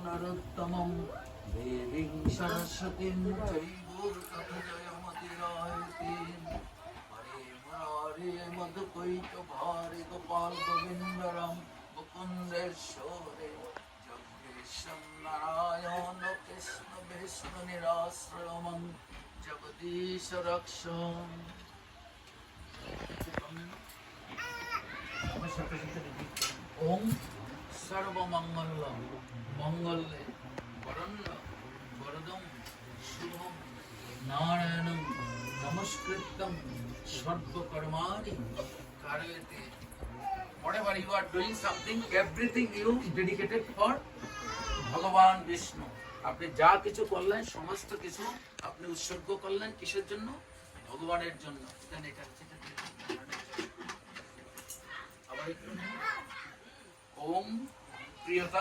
নরোত্তমং দেবীং সরস্বতীং চৈব তথা জয়মতিরায়তে হরে মুরারে মধুকৈট ভারে গোপাল গোবিন্দরম মুকুন্দেশ্বরে জগদীশং নারায়ণ কৃষ্ণ বিষ্ণু নিরাশ্রয়মং জগদীশ রক্ষং। ওম সর্বমঙ্গলম মঙ্গলে বরণ্য বরদম Shubham নারায়ণং নমস্কৃত্যং সর্বকর্মাণি কারয়তে। Whatever you are doing something, everything you dedicated for ভগবান বিষ্ণু। আপনি যা কিছু করলেন সমস্ত কিছু আপনি উৎসর্গ করলেন কিসের জন্য? ভগবানের জন্য। আবার একটু ওম প্রিয়তা